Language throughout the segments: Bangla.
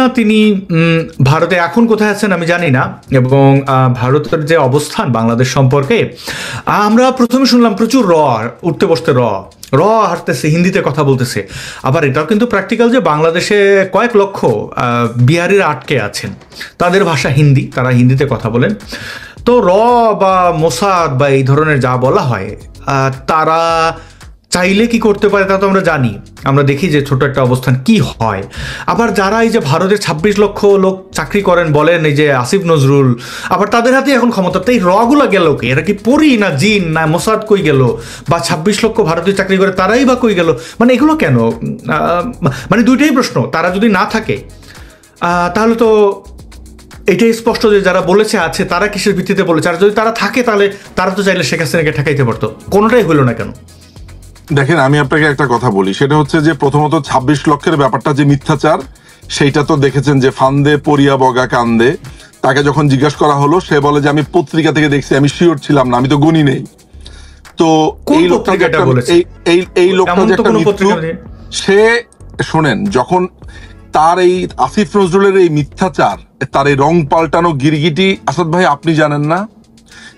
না তিনি ভারতে এখন কোথায় আছেন আমি জানি না, এবং ভারতের যে অবস্থান বাংলাদেশ সম্পর্কে আমরা প্রথমে শুনলাম প্রচুর উঠতে বসতে হাঁটতেছে, হিন্দিতে কথা বলতেছে। আবার এটাও কিন্তু প্র্যাকটিক্যাল যে বাংলাদেশে কয়েক লক্ষ বিহারিরা আটকে আছেন, তাদের ভাষা হিন্দি, তারা হিন্দিতে কথা বলেন। তো বা মোসাদ বা এই ধরনের যা বলা হয় তারা চাইলে কি করতে পারে তা তো আমরা জানি, আমরা দেখি যে ছোট একটা অবস্থান কি হয়। আবার যারা এই যে ভারতের 26 লক্ষ লোক চাকরি করেন বলেন, এই যে আসিফ নজরুল, আবার তাদের হাতে এখন ক্ষমতা। তো এই গুলা গেল কি? এরা কি পরি না জিন না মোসাদ কই গেল? বা 26 লক্ষ ভারতীয় চাকরি করে তারাই বা কই গেল? মানে এগুলো কেন? মানে দুইটাই প্রশ্ন। তারা যদি না থাকে তাহলে তো এটাই স্পষ্ট যে যারা বলেছে আছে তারা কিসের ভিত্তিতে বলেছে, আর যদি তারা থাকে তাহলে তারা তো চাইলে শেখ হাসিনাকে ঠেকাইতে পারতো। কোনোটাই হইল না কেন? দেখেন, আমি আপনাকে একটা কথা বলি, সেটা হচ্ছে যে প্রথমত 26 লক্ষের ব্যাপারটা যে মিথ্যাচার, সেইটা তো দেখেছেন যে ফান্দে পড়িয়া বগা কান্দে। তাকে যখন জিজ্ঞাসা করা হলো, সে বলে যে আমি পত্রিকা থেকে দেখছি, আমি শিওর ছিলাম না, আমি তো গুনি নেই। তো এই লোকটা এই লোকটা যে একটা মৃত্যু, সে শোনেন, যখন তার এই আসিফ নজরুলের এই মিথ্যাচার, তার এই রং পাল্টানো গিরগিটি, আসাদ ভাই আপনি জানেন না,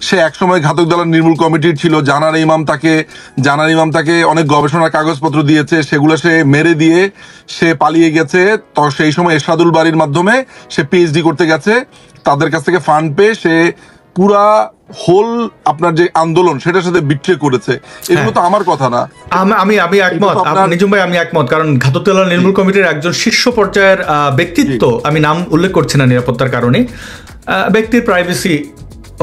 সে একসময় ঘাতক দলের নির্মূল কমিটির ছিল। জানার ইমাম তাকে অনেক গবেষণার কাগজপত্র দিয়েছে, সেগুলো সে মেরে দিয়ে সে পালিয়ে গেছে। তো সেই সময় এরশাদুল বাড়ির মাধ্যমে সে পিএইচডি করতে গেছে, তাদের কাছ থেকে ফান্ড পেয়ে সে পুরা হোল আপনার যে আন্দোলন সেটার সাথে বিট্রে করেছে। এগুলো তো আমার কথা না। আমি একমত নিজুম ভাই, আমি একমত। কারণ ঘাতক দলের নির্মূল কমিটির একজন শীর্ষ পর্যায়ের ব্যক্তিত্ব, আমি নাম উল্লেখ করছি না নিরাপত্তার কারণে, ব্যক্তির প্রাইভেসি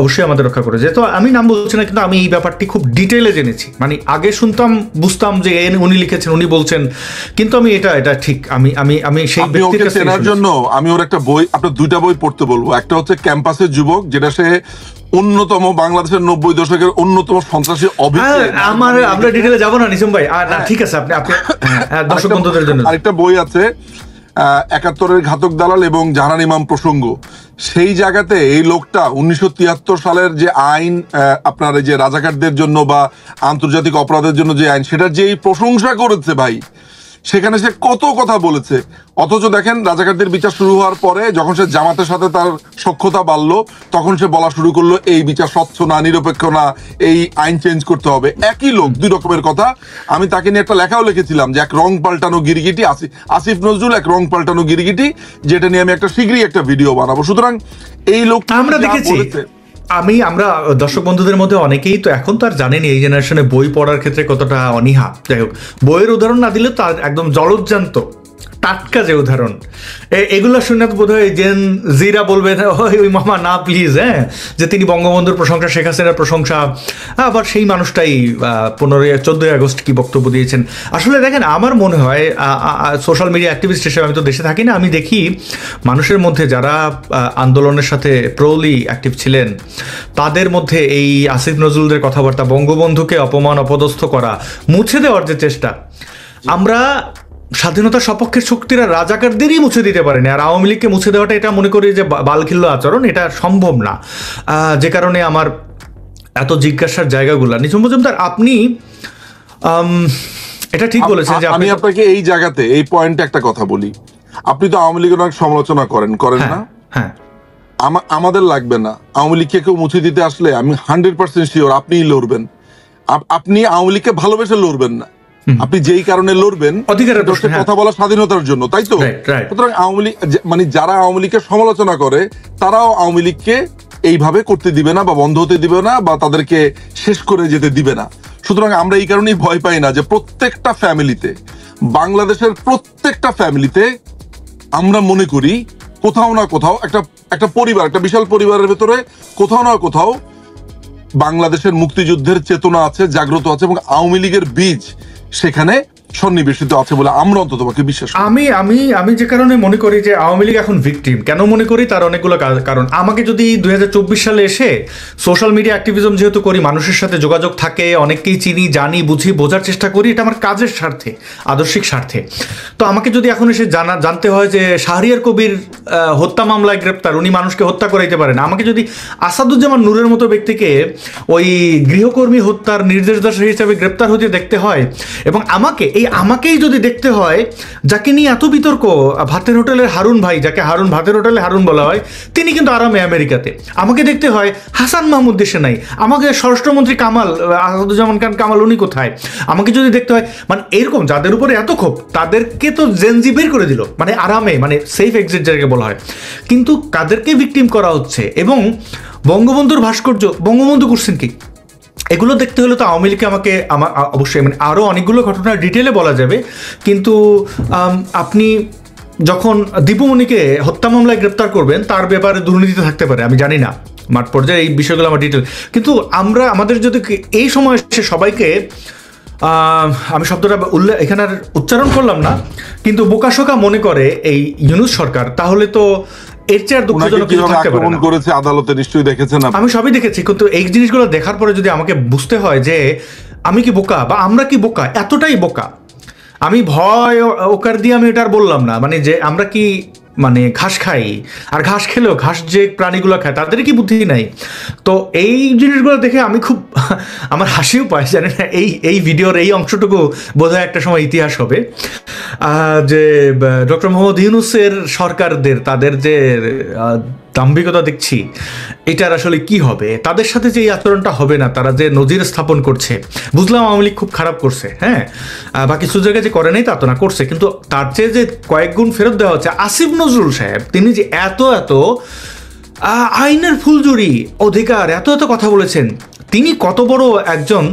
অবশ্যই আমাদের রক্ষা করেছে। তো আমি নাম বলছি না, কিন্তু আমি এই ব্যাপারটি খুব ডিটেইলে জেনেছি। মানে আগে শুনতাম, বুঝতাম যে উনি লিখেছেন, উনি বলছেন, কিন্তু আমি এটা ঠিক আমি সেই ব্যক্তির কাছে চেনার জন্য আমি ওর একটা বই, আপনার দুইটা বই পড়তে বলবো। একটা হচ্ছে ক্যাম্পাসের যুবক, যেটা সে অন্যতম বাংলাদেশের 90 দশকের অন্যতম সন্ত্রাসী আমরা ডিটেইলে যাবো না নিজুম ভাই, ঠিক আছে। আপনি দর্শক বন্ধুদের জন্য আরেকটা বই আছে, 71-এর ঘাতক দালাল এবং জাহান ইমাম প্রসঙ্গ। সেই জায়গাতে এই লোকটা 1973 সালের যে আইন, আপনার এই যে রাজাকারদের জন্য বা আন্তর্জাতিক অপরাধের জন্য যে আইন, সেটার যে প্রশংসা করেছে ভাই, সেখানে সে কত কথা বলেছে। অথচ দেখেন, রাজাকারদের বিচার শুরু হওয়ার পরে যখন সে জামাতের সাথে তার সখ্যতা বাড়লো, তখন সে বলা শুরু করলো এই বিচার স্বচ্ছ না, নিরপেক্ষ না, এই আইন চেঞ্জ করতে হবে। একই লোক, দুই রকমের কথা। আমি তাকে নিয়ে একটা লেখাও লিখেছিলাম যে এক রং পাল্টানো গিরগিটি, আসিফ নজরুল এক রং পাল্টানো গিরগিটি, যেটা নিয়ে আমি শীঘ্রই একটা ভিডিও বানাবো। সুতরাং এই লোক আমরা দেখেছি, আমরা দর্শক বন্ধুদের মধ্যে অনেকেই তো এখন তো আর জানেনি এই জেনারেশনে বই পড়ার ক্ষেত্রে কতটা অনীহা। যাই হোক, বইয়ের উদাহরণ না দিলে তার একদম জলজ্জান্ত টাটকা যে উদাহরণ, এগুলো শুনে তো বোধ হয় জেন জিরা বলবে ওই মামা না প্লিজ, যে তিনি বঙ্গবন্ধুর প্রশংসা, শেখ হাসিনার প্রশংসা, আবার সেই মানুষটাই 14ই আগস্ট কি বক্তব্য দিয়েছেন। আসলে দেখেন, আমার মনে হয় সোশ্যাল মিডিয়া অ্যাক্টিভিস্ট হিসেবে, আমি তো দেশে থাকি না, আমি দেখি মানুষের মধ্যে যারা আন্দোলনের সাথে প্রোলি অ্যাক্টিভ ছিলেন, তাদের মধ্যে এই আসিফ নজরুলদের কথাবার্তা, বঙ্গবন্ধুকে অপমান অপদস্থ করা, মুছে দেওয়ার যে চেষ্টা, আমরা স্বাধীনতার সপক্ষের শক্তিরা রাজাকারদেরই মুছে দিতে পারেনি। আর আওয়ামী লীগকে মুছে দেওয়াটা, এটা মনে করি যে বালখিল্য আচরণ, এটা সম্ভব না। যে কারণে আমার এত জিজ্ঞাসার জায়গাগুলো। নিজুম মজুমদার, আপনি এটা ঠিক বলেছেন যে আমি আপনাকে এই জায়গাতে এই পয়েন্টে একটা কথা বলি। আপনি তো আওয়ামী লীগের অনেক সমালোচনা করেন না? হ্যাঁ, আমাদের লাগবে না। আওয়ামী লীগকে কেউ মুছে দিতে আসলে আমি 100% শিওর আপনিই লড়বেন। আপনি আওয়ামী লীগকে ভালোবেসে লড়বেন না, আপনি যেই কারণে লড়বেন কথা বলার স্বাধীনতার জন্য, তাই তো? সুতরাং আওয়ামী লীগ, মানে যারা আওয়ামী লীগকে সমালোচনা করে, তারাও আওয়ামী লীগকে এইভাবে করতে দিবে না, বা বন্ধ হতে দিবে না, বা তাদেরকে শেষ করে যেতে দিবে না। সুতরাং আমরা এই কারণেই ভয় পাই না যে প্রত্যেকটা ফ্যামিলিতে, বাংলাদেশের প্রত্যেকটা ফ্যামিলিতে আমরা মনে করি কোথাও না কোথাও একটা পরিবার, একটা বিশাল পরিবারের ভেতরে কোথাও না কোথাও বাংলাদেশের মুক্তিযুদ্ধের চেতনা আছে, জাগ্রত আছে, এবং আওয়ামী লীগের বীজ সেখানে সন্নিবেশিত আছে বলে আমরা অন্ততপক্ষে বিশ্বাস করি। আমি যে কারণে মনে করি যে আওয়ামী লীগ এখন ভিকটিম, কেন মনে করি তার অনেকগুলো কারণ। আমাকে যদি 2024 সালে এসে সোশ্যাল মিডিয়া অ্যাক্টিভিজম যেহেতু করি, মানুষের সাথে যোগাযোগ থাকে, অনেককেই চিনি, জানি, বুঝি, বোঝার চেষ্টা করি, এটা আমার কাজের স্বার্থে, আদর্শিক স্বার্থে। তো আমাকে যদি এখন এসে জানতে হয় যে শাহরিয়ার কবির হত্যা মামলায় গ্রেপ্তার, উনি মানুষকে হত্যা করাইতে পারেন, আমাকে যদি আসাদুজ্জামান নূরের মতো ব্যক্তিকে ওই গৃহকর্মী হত্যার নির্দেশদাতা হিসেবে গ্রেপ্তার হতে দেখতে হয়, এবং আমাকে এই আমাকেই যদি দেখতে হয়, যাকে নিয়ে এত বিতর্ক, ভাতের হোটেলের হারুন ভাই, যাকে ভাতের হোটেলে হারুন বলা হয়, তিনি কিন্তু আরামে আমেরিকাতে। আমাকে দেখতে হয় হাসান মাহমুদ দেশে নাই, আমাকে স্বরাষ্ট্রমন্ত্রী কামাল, আসাদুজ্জামান খান কামাল, উনি কোথায়? আমাকে যদি দেখতে হয়, মানে এরকম যাদের উপরে এত ক্ষোভ, তাদেরকে তো জেনজি বের করে দিল, মানে আরামে, মানে সেফ এক্সিট যাকে বলা হয়। কিন্তু কাদেরকে ভিকটিম করা হচ্ছে? এবং বঙ্গবন্ধুর ভাস্কর্য, বঙ্গবন্ধু করছেন কি? এগুলো দেখতে হলে তো আওয়ামী লীগকে আমার অবশ্যই, মানে আরও অনেকগুলো ঘটনা ডিটেলে বলা যাবে, কিন্তু আপনি যখন দীপুমণিকে হত্যা মামলায় গ্রেপ্তার করবেন, তার ব্যাপারে দুর্নীতি থাকতে পারে, আমি জানি না মাঠ পর্যায়ে এই বিষয়গুলো আমার ডিটেল। কিন্তু আমাদের যদি এই সময় এসে সবাইকে, আমি শব্দটা এখানে আর উচ্চারণ করলাম না, কিন্তু বোকাশোকা মনে করে এই ইউনূস সরকার, তাহলে তো এর চেয়ে আর দুঃখজনক কিছু থাকতে পারে না। করেছে আদালতে নিশ্চয়ই দেখেছেন, আমি সবই দেখেছি, কিন্তু এই জিনিসগুলো দেখার পরে যদি আমাকে বুঝতে হয় যে আমি কি বোকা, বা আমরা কি বোকা, এতটাই বোকা, আমি ভয় ওকার দিয়ে আমি এটা আর বললাম না, মানে যে আমরা কি মানে ঘাস খাই, আর ঘাস খেলেও ঘাস যে প্রাণীগুলো খায় তাদের কি বুদ্ধি নাই? তো এই জিনিসগুলো দেখে আমি খুব আমার হাসিও পায়, জানি না এই ভিডিওর এই অংশটুকু বোধহয় একটা সময় ইতিহাস হবে, যে ডক্টর মোহাম্মদ ইউনূসের সরকারদের, তাদের যে দাম্ভিকতা দেখছি, এটার আসলে কি হবে, তাদের সাথে যে এই আচরণটা হবে না, তারা যে নজির স্থাপন করছে। বুঝলাম আওয়ামী লীগ খুব খারাপ করছে, হ্যাঁ, বা কিছু জায়গায় যে করে নাই তা তো না, করছে, কিন্তু তার চেয়ে যে কয়েক গুণ ফেরত দেওয়া হচ্ছে। আসিফ নজরুল সাহেব, তিনি যে এত আইনের ফুলজুরি অধিকার এত কথা বলেছেন, তিনি কত বড় একজন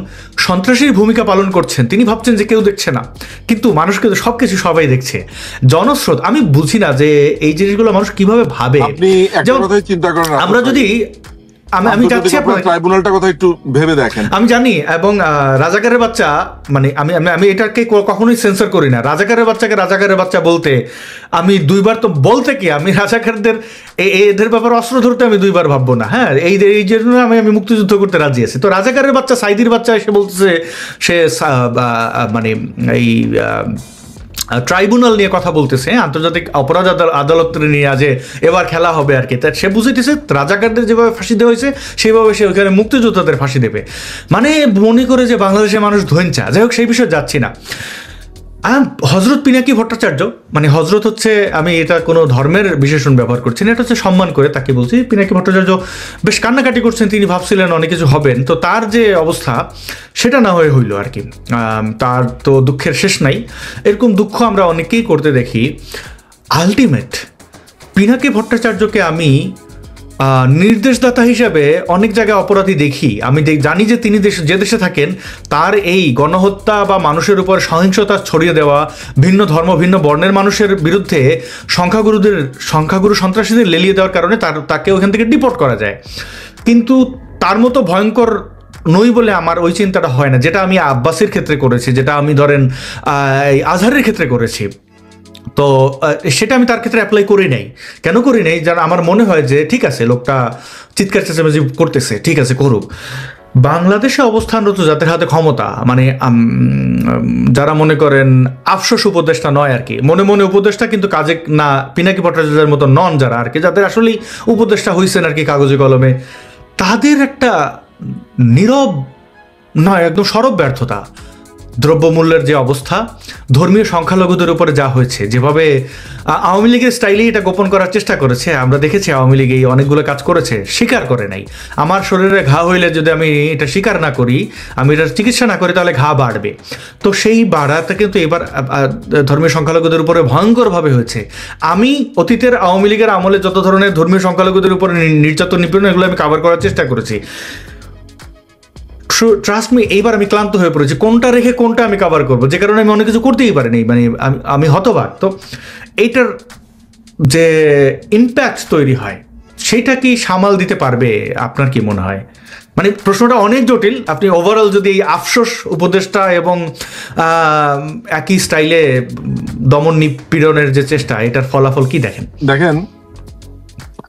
সন্ত্রাসীর ভূমিকা পালন করছেন, তিনি ভাবছেন যে কেউ দেখছে না, কিন্তু মানুষকে তো সবকিছু সবাই দেখছে, জনস্রোত। আমি বুঝি না যে এই জিনিসগুলো মানুষ কিভাবে ভাবে। যেমন চিন্তা করেন, আমরা যদি আমি যাচ্ছি আপনার ট্রাইব্যুনালটা কথা একটু ভেবে দেখেন। আমি জানি, এবং রাজাকারের বাচ্চা, মানে আমি এটাকে কখনোই সেন্সর করি না। রাজাকারের বাচ্চাকে রাজাকারের বাচ্চা বলতে আমি দুইবার, তো বলতে কি, আমি রাজাকারদের এদের ব্যাপারে অস্ত্র ধরতে আমি দুইবার ভাববো না, হ্যাঁ, এই জন্য আমি মুক্তিযুদ্ধ করতে রাজি আছি। তো রাজাকারের বাচ্চা, সাইদির বাচ্চা এসে বলতেছে সে মানে এই ট্রাইব্যুনাল নিয়ে কথা বলতেছে, আন্তর্জাতিক অপরাধ আদালত নিয়ে যে এবার খেলা হবে আর কি। তা সে বুঝাইতেছে রাজাকারদের যেভাবে ফাঁসি দেওয়া হয়েছে সেইভাবে সে ওইখানে মুক্তিযোদ্ধাদের ফাঁসি দেবে, মানে মনে করে যে বাংলাদেশের মানুষ ধৈঞ্চা। যাই হোক, সেই বিষয়ে যাচ্ছি না। হজরত পিনাকি ভট্টাচার্য, মানে হজরত হচ্ছে, আমি এটা কোনো ধর্মের বিশেষণ ব্যবহার করছি না, এটা হচ্ছে সম্মান করে তাকে বলছি। পিনাকি ভট্টাচার্য বেশ কান্নাকাটি করছেন, তিনি ভাবছিলেন অনেক কিছু হবেন, তো তার যে অবস্থা সেটা না হয়ে হইল আর কি। তার তো দুঃখের শেষ নাই, এরকম দুঃখ আমরা অনেকেই করতে দেখি। আলটিমেট পিনাকি ভট্টাচার্যকে আমি নির্দেশদাতা হিসাবে অনেক জায়গায় অপরাধী দেখি। আমি জানি যে তিনি যে দেশে থাকেন, তার এই গণহত্যা বা মানুষের উপর সহিংসতা ছড়িয়ে দেওয়া, ভিন্ন ধর্ম ভিন্ন বর্ণের মানুষের বিরুদ্ধে সংখ্যাগুরু সন্ত্রাসীদের লেলিয়ে দেওয়ার কারণে তাকে ওখান থেকে ডিপোর্ট করা যায়। কিন্তু তার মতো ভয়ঙ্কর নই বলে আমার ওই চিন্তাটা হয় না, যেটা আমি আব্বাসের ক্ষেত্রে করেছি, যেটা আমি ধরেন আজহারের ক্ষেত্রে করেছি। তো সেটা আমি তার ক্ষেত্রে অ্যাপ্লাই করি নাই। কেন করি নাই? যারা আমার মনে হয় যে ঠিক আছে, লোকটা চিৎকার চেঁচামেচি করতেছে, ঠিক আছে, করুক। বাংলাদেশে অবস্থানরত যাদের হাতে ক্ষমতা, মানে যারা মনে করেন আফসোস উপদেষ্টা নয় আর কি, মনে মনে উপদেষ্টা কিন্তু কাজে না, পিনাকি ভট্টাচার্যের মতো নন যারা আর কি, যাদের আসলেই উপদেষ্টা হয়েছেন আর কি কাগজে কলমে, তাদের একটা নীরব নয়, একদম সরব ব্যর্থতা। দ্রব্যমূল্যের যে অবস্থা, ধর্মীয় সংখ্যালঘুদের উপরে যা হয়েছে, যেভাবে আওয়ামী লীগের স্টাইলেই এটা গোপন করার চেষ্টা করেছে, আমরা দেখেছি আওয়ামী লীগ এই অনেকগুলো কাজ করেছে, স্বীকার করে নাই। আমার শরীরে ঘা হইলে যদি আমি এটা স্বীকার না করি, আমি এটা চিকিৎসা না করি, তাহলে ঘা বাড়বে। তো সেই বাড়াটা কিন্তু এবার ধর্মীয় সংখ্যালঘুদের উপরে ভয়ঙ্করভাবে হয়েছে। আমি অতীতের আওয়ামী লীগের আমলে যত ধরনের ধর্মীয় সংখ্যালঘুদের উপরে নির্যাতন নিপীড়ন, এগুলো আমি কভার করার চেষ্টা করেছি। ট্রাস্ট মি, এইবার আমি ক্লান্ত হয়ে পড়েছি, কোনটা রেখে কোনটা আমি কভার করবো, যে কারণে আমি অনেক কিছু করতেই পারিনি, মানে আমি হতবাক। তো এইটার যে ইম্প্যাক্ট তৈরি হয়, সেটা কি সামাল দিতে পারবে? আপনার কি মনে হয়? মানে প্রশ্নটা অনেক জটিল। আপনি ওভারঅল যদি এই আফসোস উপদেষ্টা এবং একই স্টাইলে দমন নিপীড়নের যে চেষ্টা, এটার ফলাফল কি দেখেন?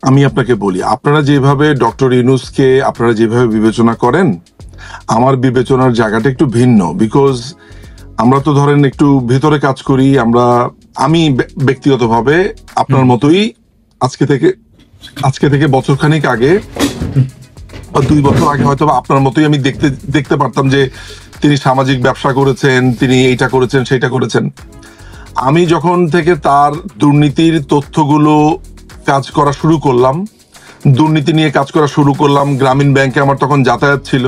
আমি আপনাকে বলি, আপনারা যেভাবে ডক্টর ইউনূসকে আপনারা যেভাবে বিবেচনা করেন, আমার বিবেচনার জায়গাটা একটু ভিন্ন। বিকজ আমরা তো ধরেন একটু ভেতরে কাজ করি, আমি ব্যক্তিগতভাবে আপনার মতোই আজকে থেকে বছরখানেক আগে বা 2 বছর আগে হয়তো আপনার মতোই আমি দেখতে পারতাম যে তিনি সামাজিক ব্যবসা করেছেন, তিনি এইটা করেছেন সেইটা করেছেন। আমি যখন থেকে তার দুর্নীতির তথ্যগুলো কাজ করা শুরু করলাম, দুর্নীতি নিয়ে কাজ করা শুরু করলাম, গ্রামীণ ব্যাংকে আমার তখন যাতায়াত ছিল।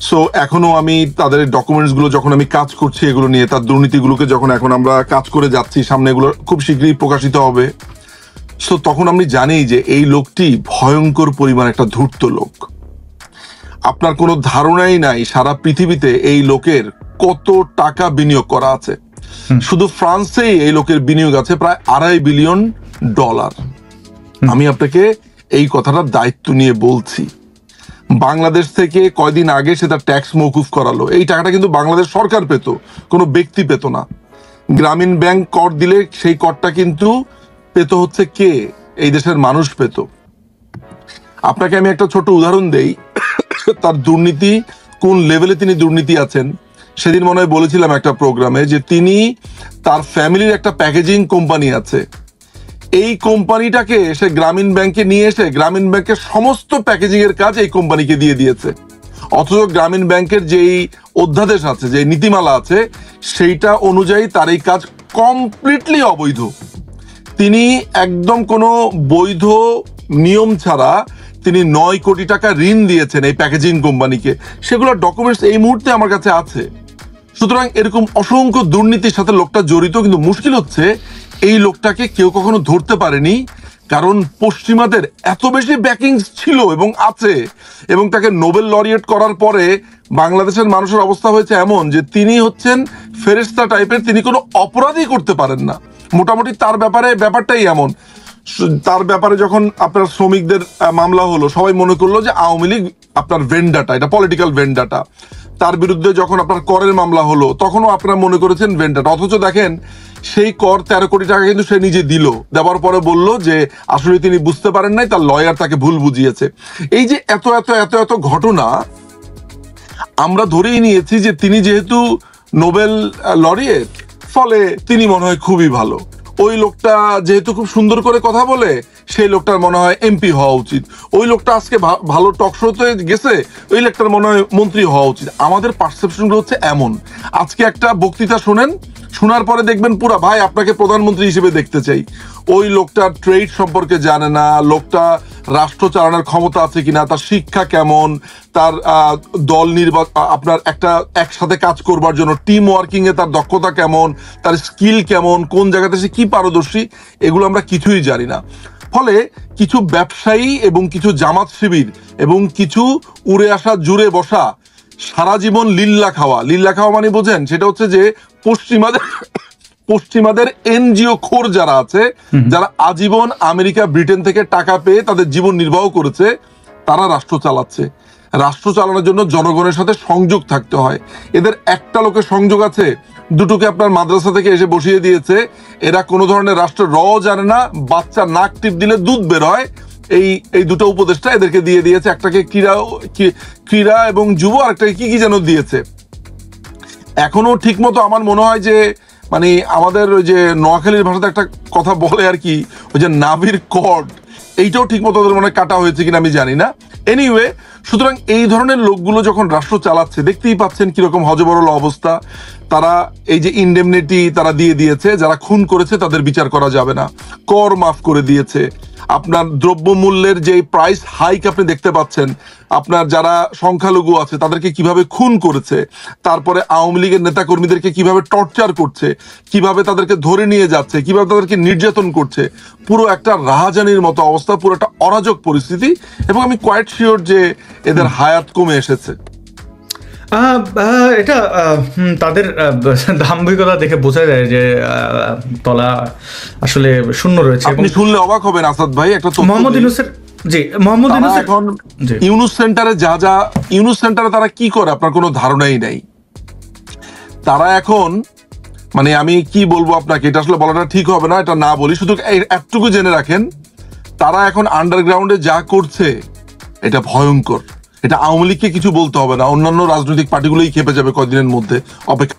সো এখনো আমি তাদের ডকুমেন্টস গুলো যখন আমি কাজ করছি এগুলো নিয়ে, তার দুর্নীতিগুলোকে যখন এখন আমরা কাজ করে যাচ্ছি, সামনে এগুলো খুব শীঘ্রই প্রকাশিত হবে। সো তখন আমি জানি যে এই লোকটি ভয়ঙ্কর পরিমাণ একটা ধূর্ত লোক। আপনার কোনো ধারণাই নাই সারা পৃথিবীতে এই লোকের কত টাকা বিনিয়োগ করা আছে। শুধু ফ্রান্সেই এই লোকের বিনিয়োগ আছে প্রায় $2.5 বিলিয়ন। আমি আপনাকে এই কথাটা দায়িত্ব নিয়ে বলছি। বাংলাদেশ থেকে কয়দিন আগে সে তার ট্যাক্স মওকুফ করালো। এই টাকাটা কিন্তু বাংলাদেশ সরকার পেত, কোনো ব্যক্তি পেত না। গ্রামীণ ব্যাংক কর দিলে সেই করটা কিন্তু পেত হচ্ছে কে? এই দেশের মানুষ পেত। আপনাকে আমি একটা ছোট উদাহরণ দেই, তার দুর্নীতি কোন লেভেলে তিনি দুর্নীতি আছেন। সেদিন মনে হয় বলেছিলাম একটা প্রোগ্রামে যে তিনি, তার ফ্যামিলির একটা প্যাকেজিং কোম্পানি আছে, এই কোম্পানিটাকে সে গ্রামীণ ব্যাংকে নিয়ে এসে গ্রামীণ ব্যাংকের সমস্ত প্যাকেজিং এর কাজ এই কোম্পানিকে দিয়ে দিয়েছে। অথচ গ্রামীণ ব্যাংকের যেই অধ্যাদেশ আছে, যে নীতিমালা আছে, সেইটা অনুযায়ী তার এই কাজ কমপ্লিটলি অবৈধ। তিনি একদম কোনো বৈধ নিয়ম ছাড়া তিনি 9 কোটি টাকা ঋণ দিয়েছেন এই প্যাকেজিং কোম্পানিকে। সেগুলোর ডকুমেন্টস এই মুহূর্তে আমার কাছে আছে। সুতরাং এরকম অসংখ্য দুর্নীতির সাথে লোকটা জড়িত, কিন্তু মুশকিল হচ্ছে এই লোকটাকে কেউ কখনো ধরতে পারেনি, কারণ পশ্চিমাদের এত বেশি ব্যাকিং ছিল এবং আছে। এবং তাকে নোবেল লরিয়েট করার পরে বাংলাদেশের মানুষের অবস্থা হয়েছে এমন যে তিনি হচ্ছেন ফেরেশতা টাইপের, তিনি কোনো অপরাধই করতে পারেন না। মোটামুটি তার ব্যাপারটাই এমন। তার ব্যাপারে যখন আপনার শ্রমিকদের মামলা হলো, সবাই মনে করলো যে আওয়ামী লীগ আপনার ভেন্ডাটা, এটা পলিটিক্যাল ভেন্ডাটা। তার বিরুদ্ধে যখন আপনার করের মামলা হলো, তখনও আপনারা মনে করেছেন ভেন্ডাটা। অথচ দেখেন সেই কর 13 কোটি টাকা কিন্তু সে নিজে দিল, দেওয়ার পরে বলল যে আসলে তিনি বুঝতে পারেন নাই, তার লয়ার তাকে ভুল বুঝিয়েছে। এই যে এত এত এত এত ঘটনা, আমরা ধরেই নিয়েছি যে তিনি যেহেতু নোবেল লরিয়েট, ফলে তিনি মনে হয় খুবই ভালো। ওই লোকটা যেহেতু খুব সুন্দর করে কথা বলে, সেই লোকটার মনে হয় এমপি হওয়া উচিত। ওই লোকটা আজকে ভালো টক শোতে গেছে, ওই লোকটার মনে হয় মন্ত্রী হওয়া উচিত। আমাদের পারসেপশনগুলো হচ্ছে এমন। আজকে একটা বক্তৃতা শোনেন, শোনার পরে দেখবেন পুরা, ভাই আপনাকে প্রধানমন্ত্রী হিসেবে দেখতে চাই। ওই লোকটার ট্রেড সম্পর্কে জানে না, লোকটা রাষ্ট্র চালানোর ক্ষমতা আছে কিনা, তার শিক্ষা কেমন, তার দল আপনার একটা একসাথে কাজ করবার জন্য টিম ওয়ার্কিং এ তার দক্ষতা কেমন, তার স্কিল কেমন, কোন জায়গাতে সে কি পারদর্শী, এগুলো আমরা কিছুই জানি না। ফলে কিছু ব্যবসায়ী এবং কিছু জামাত শিবির এবং কিছু উড়ে আসা জুড়ে বসা, সারা জীবন লিল্লা খাওয়া মানে বোঝেন, সেটা হচ্ছে যে পশ্চিমাদের এনজিও খোর যারা আছে, যারা আজীবন আমেরিকা ব্রিটেন থেকে টাকা পেয়ে তাদের জীবন নির্বাহ করেছে, তারা রাষ্ট্র চালাচ্ছে। রাষ্ট্র চালানোর জন্য জনগণের সাথে সংযোগ থাকতে হয়। এদের একটা লোকের সংযোগ আছে, দুটোকে আপনার মাদ্রাসা থেকে এসে বসিয়ে দিয়েছে। এরা কোনো ধরনের রাষ্ট্র জানে না, বাচ্চা নাক টিপ দিলে দুধ বের হয়, এই দুটো উপদেষ্টা এদেরকে দিয়ে দিয়েছে। একটাকে ক্রীড়া এবং যুব, আরেকটাকে কি যেন দিয়েছে। এখনো ঠিক মতো আমার মনে হয় যে মানে আমাদের ওই যে নোয়াখালীর ভাষাতে একটা কথা বলে আর কি, ওই যে নাভির কর্ড, এইটাও ঠিক মতো ওদের মনে কাটা হয়েছে কিনা আমি জানি না। এনিওয়ে, সুতরাং এই ধরনের লোকগুলো যখন রাষ্ট্র চালাচ্ছে, দেখতেই পাচ্ছেন কিরকম হযবরল অবস্থা। তারা এই যে ইন্ডেমনিটি তারা দিয়ে দিয়েছে, যারা খুন করেছে তাদের বিচার করা যাবে না, কর মাফ করে দিয়েছে। আপনার দ্রব্যমূল্যের যে প্রাইস হাইক আপনি দেখতে পাচ্ছেন, আপনার যারা সংখ্যালঘু আছে তাদেরকে কিভাবে খুন করেছে, তারপরে আওয়ামী লীগের নেতা কর্মীদেরকে কিভাবে টর্চার করছে, কিভাবে তাদেরকে ধরে নিয়ে যাচ্ছে, কিভাবে তাদেরকে নির্যাতন করছে। পুরো একটা রাহাজানির মতো অবস্থা, পুরো একটা অরাজক পরিস্থিতি। এবং আমি কোয়াইট শিওর যে এদের হায়াত কমে এসেছে। এটা তাদের দাম্ভিকতা দেখে বোঝা যায় যে তলা আসলে শূন্য রয়েছে। আপনি শুনলে অবাক হবেন আসাদ ভাই, একটা মোহাম্মদ ইউনূসের এখন ইউনূস সেন্টারে ইউনূস সেন্টারে তারা কি করে আপনার কোনো ধারণাই নাই। তারা এখন মানে আমি কি বলবো আপনাকে, এটা আসলে বলাটা ঠিক হবে না, এটা না বলি, শুধু এতটুকু জেনে রাখেন, তারা এখন আন্ডারগ্রাউন্ডে যা করছে এটা ভয়ঙ্কর। এটা আওয়ামী লীগকে কিছু বলতে হবে না, অন্যান্য রাজনৈতিক পার্টিগুলোই খেপে যাবে কয়েকদিনের মধ্যে, অপেক্ষা।